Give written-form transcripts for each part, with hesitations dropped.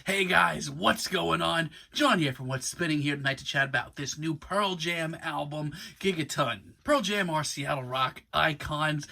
Hey guys, what's going on? John here from What's Spinning here tonight to chat about this new Pearl Jam album, Gigaton. Pearl Jam are Seattle rock icons.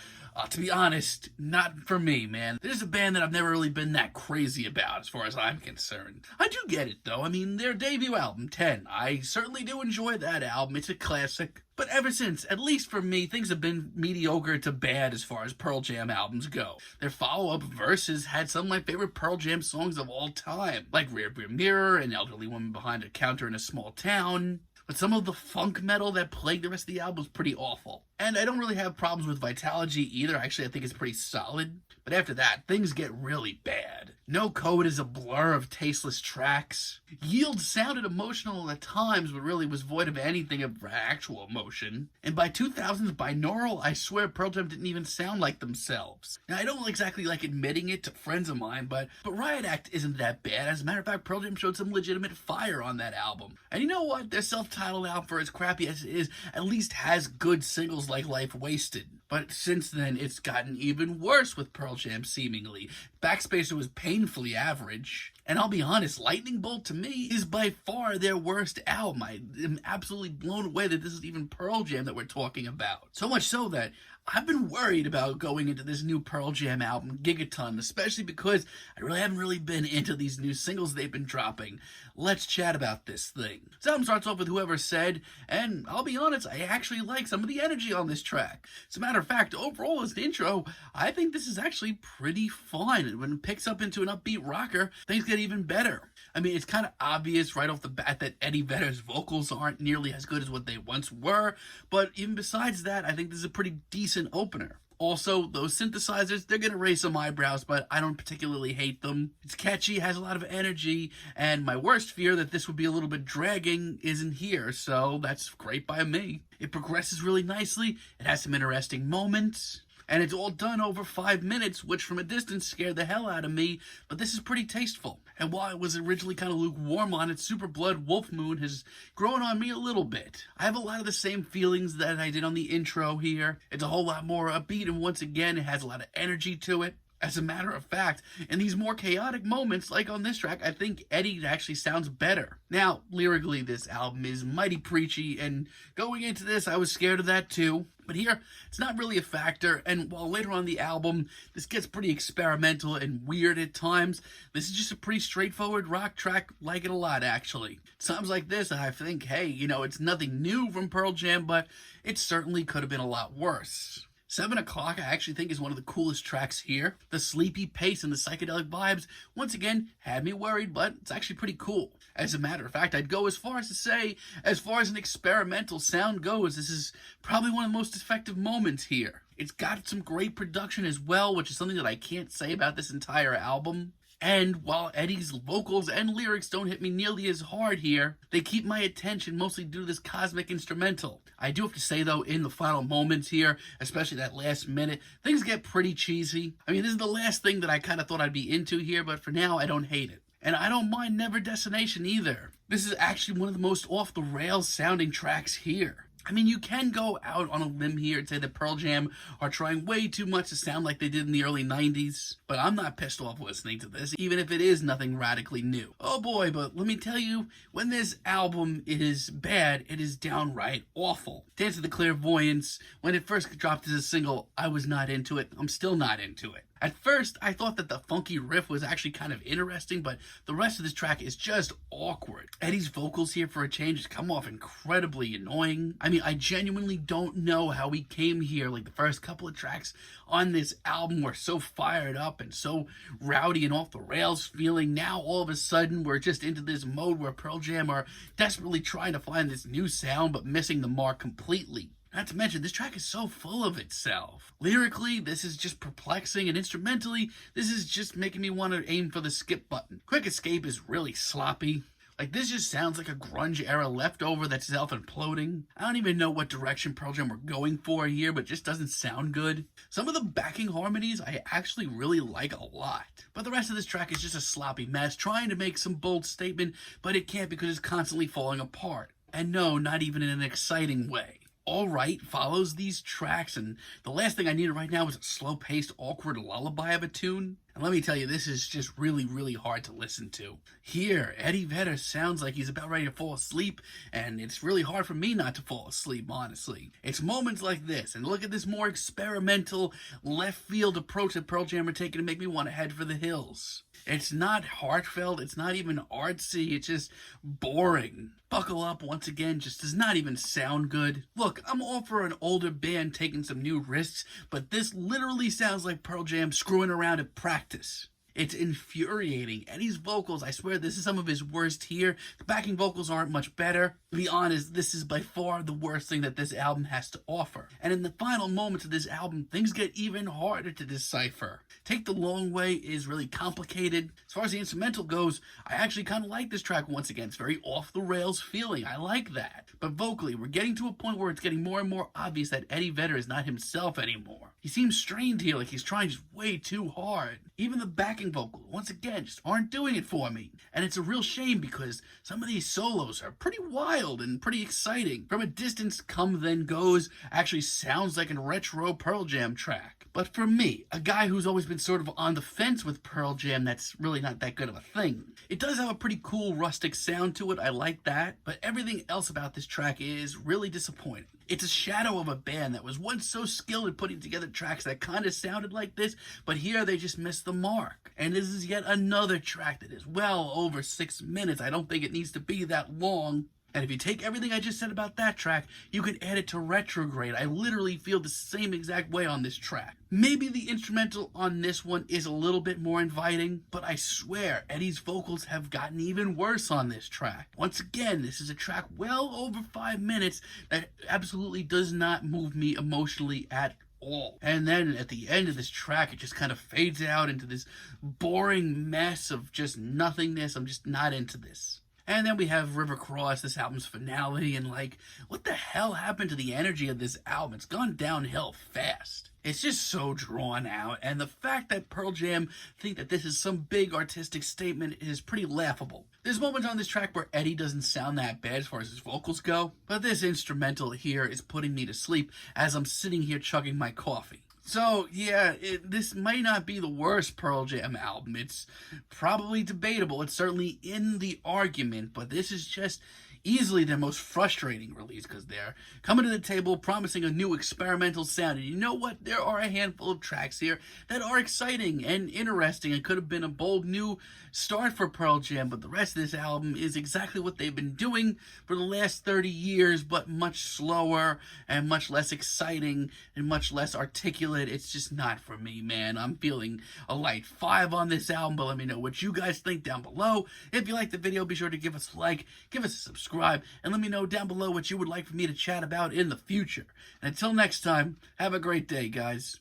To be honest, not for me, man. This is a band that I've never really been that crazy about as far as I'm concerned. I do get it, though. I mean, their debut album, 10, I certainly do enjoy that album. It's a classic. But ever since, at least for me, things have been mediocre to bad as far as Pearl Jam albums go. Their follow-up Verses had some of my favorite Pearl Jam songs of all time, like Rearview Mirror, An Elderly Woman Behind a Counter in a Small Town. But some of the funk metal that plagued the rest of the album was pretty awful. And I don't really have problems with Vitalogy either. Actually, I think it's pretty solid. But after that, things get really bad. No Code is a blur of tasteless tracks. Yield sounded emotional at times, but really was void of anything of actual emotion. And by 2000's Binaural, I swear Pearl Jam didn't even sound like themselves. Now, I don't exactly like admitting it to friends of mine, but Riot Act isn't that bad. As a matter of fact, Pearl Jam showed some legitimate fire on that album. And you know what? Their self-titled album, for as crappy as it is, at least has good singles like Life Wasted. But since then, it's gotten even worse with Pearl Jam, seemingly. Backspacer was painfully average. And I'll be honest, Lightning Bolt to me is by far their worst album. I am absolutely blown away that this is even Pearl Jam that we're talking about. So much so that I've been worried about going into this new Pearl Jam album, Gigaton, especially because I really haven't been into these new singles they've been dropping. Let's chat about this thing. This album starts off with Whoever Said, and I'll be honest, I actually like some of the energy on this track. As a matter of fact, overall as an intro, I think this is actually pretty fun. When it picks up into an upbeat rocker, things get even better. I mean, it's kind of obvious right off the bat that Eddie Vedder's vocals aren't nearly as good as what they once were, but even besides that, I think this is a pretty decent opener. Also, those synthesizers, they're going to raise some eyebrows, but I don't particularly hate them. It's catchy, has a lot of energy, and my worst fear that this would be a little bit dragging isn't here, so that's great by me. It progresses really nicely, it has some interesting moments, and it's all done over 5 minutes, which from a distance scared the hell out of me, but this is pretty tasteful. And while I was originally kind of lukewarm on it, Superblood Wolfmoon has grown on me a little bit. I have a lot of the same feelings that I did on the intro here. It's a whole lot more upbeat, and once again, it has a lot of energy to it. As a matter of fact, in these more chaotic moments, like on this track, I think Eddie actually sounds better. Now, lyrically, this album is mighty preachy, and going into this, I was scared of that too. But here, it's not really a factor, and while later on the album, this gets pretty experimental and weird at times, this is just a pretty straightforward rock track, like it a lot, actually. Times like this, I think, hey, it's nothing new from Pearl Jam, but it certainly could have been a lot worse. 7 O'Clock I actually think is one of the coolest tracks here. The sleepy pace and the psychedelic vibes, once again, had me worried, but it's actually pretty cool. As a matter of fact, I'd go as far as to say, as far as an experimental sound goes, this is probably one of the most effective moments here. It's got some great production as well, which is something that I can't say about this entire album. And while Eddie's vocals and lyrics don't hit me nearly as hard here, they keep my attention mostly due to this cosmic instrumental. I do have to say though, in the final moments here, especially that last minute, things get pretty cheesy. I mean, this is the last thing that I kind of thought I'd be into here, but for now, I don't hate it. And I don't mind Never Destination either. This is actually one of the most off-the-rails sounding tracks here. I mean, you can go out on a limb here and say that Pearl Jam are trying way too much to sound like they did in the early 90s, but I'm not pissed off listening to this, even if it is nothing radically new. Oh boy, but let me tell you, when this album is bad, it is downright awful. Dance of the Clairvoyance, when it first dropped as a single, I was not into it. I'm still not into it. At first, I thought that the funky riff was actually kind of interesting, but the rest of this track is just awkward. Eddie's vocals here for a change just come off incredibly annoying. I mean, I genuinely don't know how we came here. Like, the first couple of tracks on this album were so fired up and so rowdy and off the rails feeling. Now, all of a sudden, we're just into this mode where Pearl Jam are desperately trying to find this new sound, but missing the mark completely. Not to mention, this track is so full of itself. Lyrically, this is just perplexing, and instrumentally, this is just making me want to aim for the skip button. Quick Escape is really sloppy. Like, this just sounds like a grunge era leftover that's self-imploding. I don't even know what direction Pearl Jam were going for here, but it just doesn't sound good. Some of the backing harmonies I actually really like a lot. But the rest of this track is just a sloppy mess, trying to make some bold statement, but it can't because it's constantly falling apart. And no, not even in an exciting way. all right, follows these tracks, and the last thing I needed right now was a slow-paced, awkward lullaby of a tune. And let me tell you, this is just really, really hard to listen to. Here, Eddie Vedder sounds like he's about ready to fall asleep, and it's really hard for me not to fall asleep, honestly. It's moments like this, and look at this more experimental, left-field approach that Pearl Jam are taking to make me want to head for the hills. It's not heartfelt, it's not even artsy, it's just boring. Buckle Up, once again, just does not even sound good. Look, I'm all for an older band taking some new risks, but this literally sounds like Pearl Jam screwing around at practice. It's infuriating. Eddie's vocals, I swear this is some of his worst here. The backing vocals aren't much better. To be honest, this is by far the worst thing that this album has to offer. And in the final moments of this album, things get even harder to decipher. Take the Long Way is really complicated. As far as the instrumental goes, I actually kind of like this track once again. It's very off-the-rails feeling. I like that. But vocally, we're getting to a point where it's getting more and more obvious that Eddie Vedder is not himself anymore. He seems strained here, like he's trying just way too hard. Even the backing vocals, once again, just aren't doing it for me. And it's a real shame because some of these solos are pretty wild and pretty exciting. From a Distance, Come Then Goes actually sounds like a retro Pearl Jam track. But for me, a guy who's always been sort of on the fence with Pearl Jam, that's really not that good of a thing. It does have a pretty cool rustic sound to it, I like that, but everything else about this track is really disappointing. It's a shadow of a band that was once so skilled at putting together tracks that kind of sounded like this, but here they just missed the mark. And this is yet another track that is well over 6 minutes. I don't think it needs to be that long. And if you take everything I just said about that track, you can add it to Retrograde. I literally feel the same exact way on this track. Maybe the instrumental on this one is a little bit more inviting, but I swear Eddie's vocals have gotten even worse on this track. Once again, this is a track well over 5 minutes that absolutely does not move me emotionally at all. And then at the end of this track, it just kind of fades out into this boring mess of just nothingness. I'm just not into this. And then we have River Cross, this album's finale, and like, what the hell happened to the energy of this album? It's gone downhill fast. It's just so drawn out, and the fact that Pearl Jam think that this is some big artistic statement is pretty laughable. There's moments on this track where Eddie doesn't sound that bad as far as his vocals go, but this instrumental here is putting me to sleep as I'm sitting here chugging my coffee. So, yeah, this might not be the worst Pearl Jam album. It's probably debatable. It's certainly in the argument, but this is just easily their most frustrating release because they're coming to the table promising a new experimental sound. And you know what? There are a handful of tracks here that are exciting and interesting and could have been a bold new start for Pearl Jam, but the rest of this album is exactly what they've been doing for the last 30 years, but much slower and much less exciting and much less articulate. It's just not for me, man. I'm feeling a light 5 on this album, but let me know what you guys think down below. If you like the video, be sure to give us a like, give us a subscribe, and let me know down below what you would like for me to chat about in the future. And until next time, have a great day, guys.